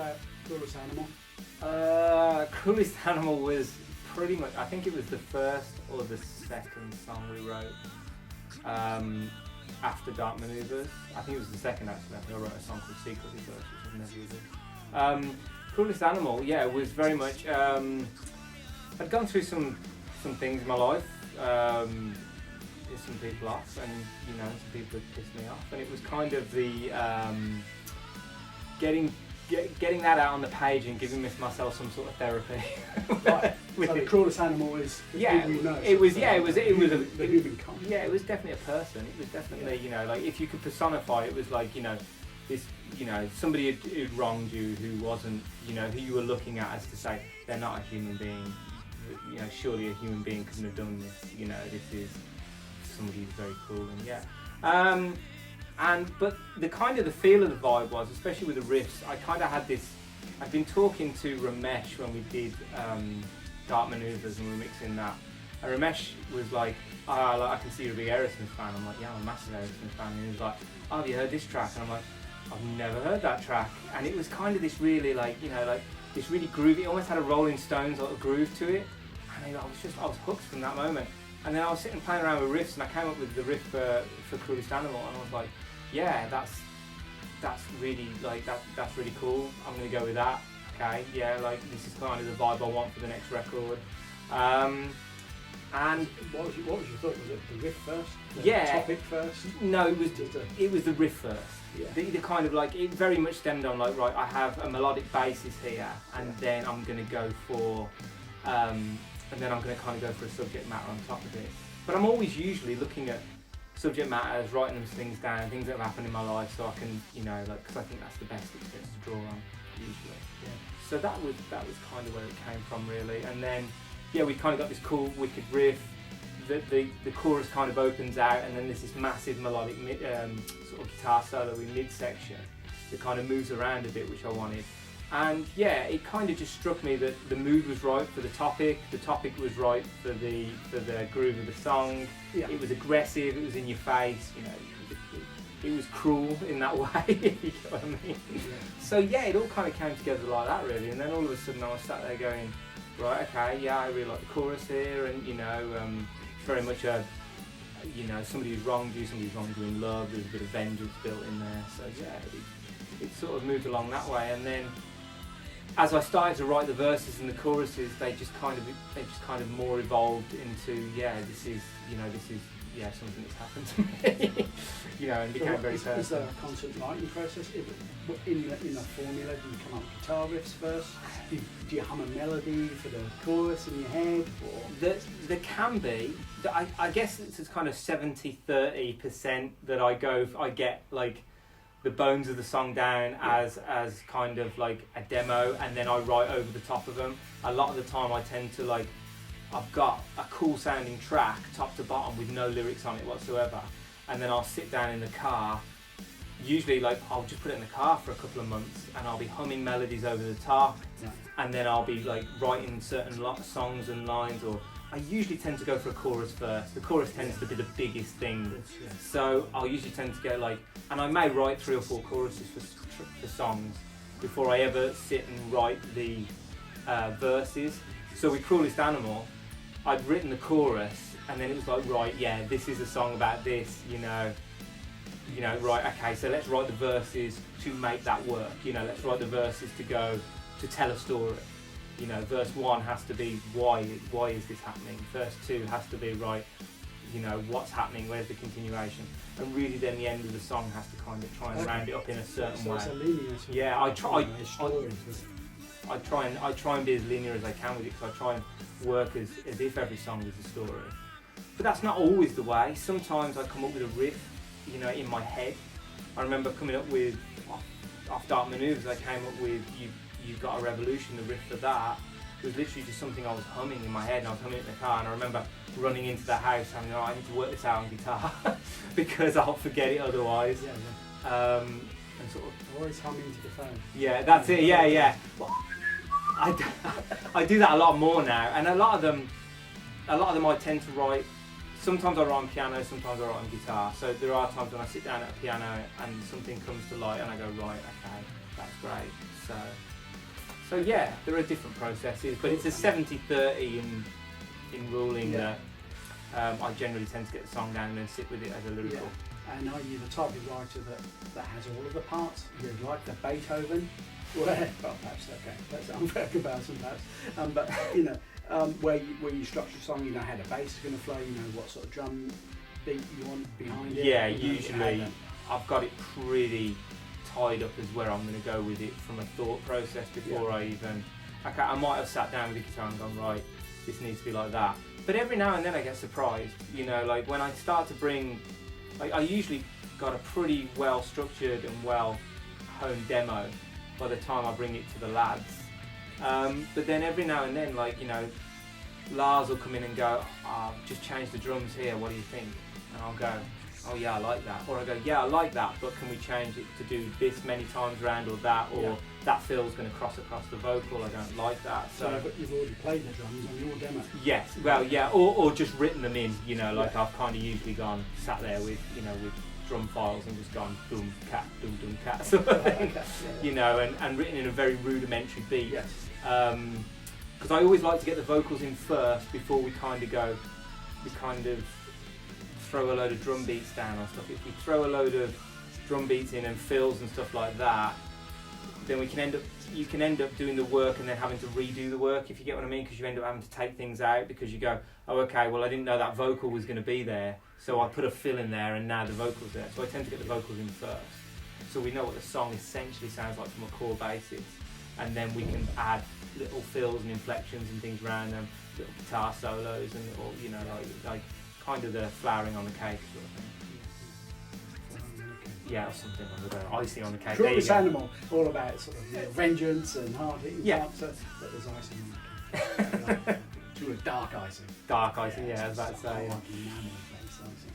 about Cruelest Animal? Cruelest Animal was pretty much, I think it was the first or the second song we wrote after Dark Maneuvers. I think it was the second actually. I think I wrote a song called Secretly first, which I've never used. Cruelest Animal, yeah, was very much, I'd gone through some things in my life, pissed some people off, and you know, some people had pissed me off, and it was kind of the getting that out on the page and giving myself some sort of therapy. Right. So the Cruelest Animal is yeah, you know, it was human kind. Yeah, it was definitely a person. It was definitely, you know, like if you could personify it, was like, you know, this, you know, somebody who'd wronged you, who wasn't, you know, who you were looking at as to say they're not a human being. You know, surely a human being couldn't have done this. You know, this is somebody who's very cruel, and yeah. But the kind of the feel of the vibe was, especially with the riffs, I kind of had this. I'd been talking to Ramesh when we did Dark Maneuvers and we were mixing that. And Ramesh was like, oh, I can see you're a big Aerosmith fan. I'm like, yeah, I'm a massive Aerosmith fan. And he was like, oh, have you heard this track? And I'm like, I've never heard that track. And it was kind of this really like, you know, like this really groovy, it almost had a Rolling Stones sort of groove to it. And I was hooked from that moment. And then I was sitting playing around with riffs, and I came up with the riff for Cruelest Animal, and I was like, yeah, that's really like that's really cool. I'm gonna go with that. Okay, yeah, like this is kind of the vibe I want for the next record. And what was your thought? Was it the riff first? The topic first? No, it was the riff first. Yeah. The kind of like, it very much stemmed on like, right, I have a melodic basis here, and then I'm gonna go for and then I'm going to kind of go for a subject matter on top of it. But I'm always usually looking at subject matters, writing them things down, things that have happened in my life, so I can, you know, like, because I think that's the best experience to draw on, usually. Yeah. So that was kind of where it came from, really. And then, yeah, we kind of got this cool, wicked riff. The chorus kind of opens out, and then there's this massive melodic sort of guitar solo in midsection that kind of moves around a bit, which I wanted. And yeah, it kind of just struck me that the mood was right for the topic was right for the groove of the song. Yeah. It was aggressive, it was in your face, you know, it was cruel in that way, if you get what I mean. Yeah. So yeah, it all kind of came together like that, really. And then all of a sudden I was sat there going, right, okay, yeah, I really like the chorus here, and you know, it's very much a, you know, somebody who's wronged you in love, there's a bit of vengeance built in there. So yeah, it sort of moved along that way. And then as I started to write the verses and the choruses, they just kind of more evolved into, this is something that's happened to me, you know, and became very personal. Is there a constant writing process? In the formula, do you come up with guitar riffs first? Do you hum a melody for the chorus in your head? Or? There can be. I guess it's kind of 70-30% that I get like the bones of the song down as kind of like a demo, and then I write over the top of them. A lot of the time I tend to like, I've got a cool sounding track top to bottom with no lyrics on it whatsoever, and then I'll sit down in the car, usually like I'll just put it in the car for a couple of months, and I'll be humming melodies over the top, and then I'll be like writing certain songs and lines, or I usually tend to go for a chorus first. The chorus tends to be the biggest thing, so I'll usually tend to get like, and I may write 3 or 4 choruses for songs before I ever sit and write the verses. So with Cruelest Animal, I'd written the chorus, and then it was like, right, yeah, this is a song about this, you know, right, okay, so let's write the verses to make that work, you know, let's write the verses to tell a story. You know, verse 1 has to be why is this happening? Verse 2 has to be, right, you know, what's happening, where's the continuation? And really then the end of the song has to kind of try and round it up in a certain way. It's a linear yeah, I try and be as linear as I can with it, because I try and work as if every song is a story. But that's not always the way. Sometimes I come up with a riff, you know, in my head. I remember coming up with, off Dark Maneuvers, I came up with You've Got a Revolution, the riff for that was literally just something I was humming in my head, and I was humming it in the car, and I remember running into the house and I need to work this out on guitar because I'll forget it otherwise. And sort of always humming to the phone. Yeah, that's it. Yeah. Well, I do that a lot more now, and a lot of them I tend to write. Sometimes I write on piano, sometimes I write on guitar. So there are times when I sit down at a piano and something comes to light, and I go, right, okay, that's great. So yeah, there are different processes, but it's a 70-30 in ruling that I generally tend to get the song down and then sit with it as a lyrical. Yeah. And are you the type of writer that has all of the parts? You're like the Beethoven? Well, perhaps, okay, that's an unfair comparison perhaps. But, you know, where you structure a song, you know how the bass is going to flow, you know what sort of drum beat you want behind it. Yeah, you know, usually I've got it pretty tied up as where I'm going to go with it from a thought process before I even... Okay, I might have sat down with the guitar and gone, right, this needs to be like that. But every now and then I get surprised, you know, like when I start to bring... Like I usually got a pretty well structured and well honed demo by the time I bring it to the lads. But then every now and then, like, you know, Lars will come in and go, oh, just change the drums here, what do you think? And I'll go, oh yeah, I like that. Or I go, yeah, I like that, but can we change it to do this many times around, or that, or that fill's going to cross across the vocal, I don't like that. So you've already played the drums on your demo? Yes, well, yeah, or just written them in, you know, like I've kind of usually gone, sat there with, you know, with drum files and just gone boom, cat, sort of thing, you know, and written in a very rudimentary beat. Yes. Because I always like to get the vocals in first before we kind of throw a load of drum beats down on stuff. If we throw a load of drum beats in and fills and stuff like that, then you can end up doing the work and then having to redo the work, if you get what I mean, because you end up having to take things out because you go, oh okay, well I didn't know that vocal was going to be there, so I put a fill in there and now the vocal's there. So I tend to get the vocals in first, so we know what the song essentially sounds like from a core basis, and then we can add little fills and inflections and things around them, little guitar solos and little, you know, like kind of the flowering on the cake sort of thing. Yeah, or something on the icing on the cake. Cruelest Animal, all about sort of, you know, vengeance and hard-hitting parts, but there's icing on the cake. To a dark icing. Dark icing, yeah, I was about to say. Like enamel-based icing.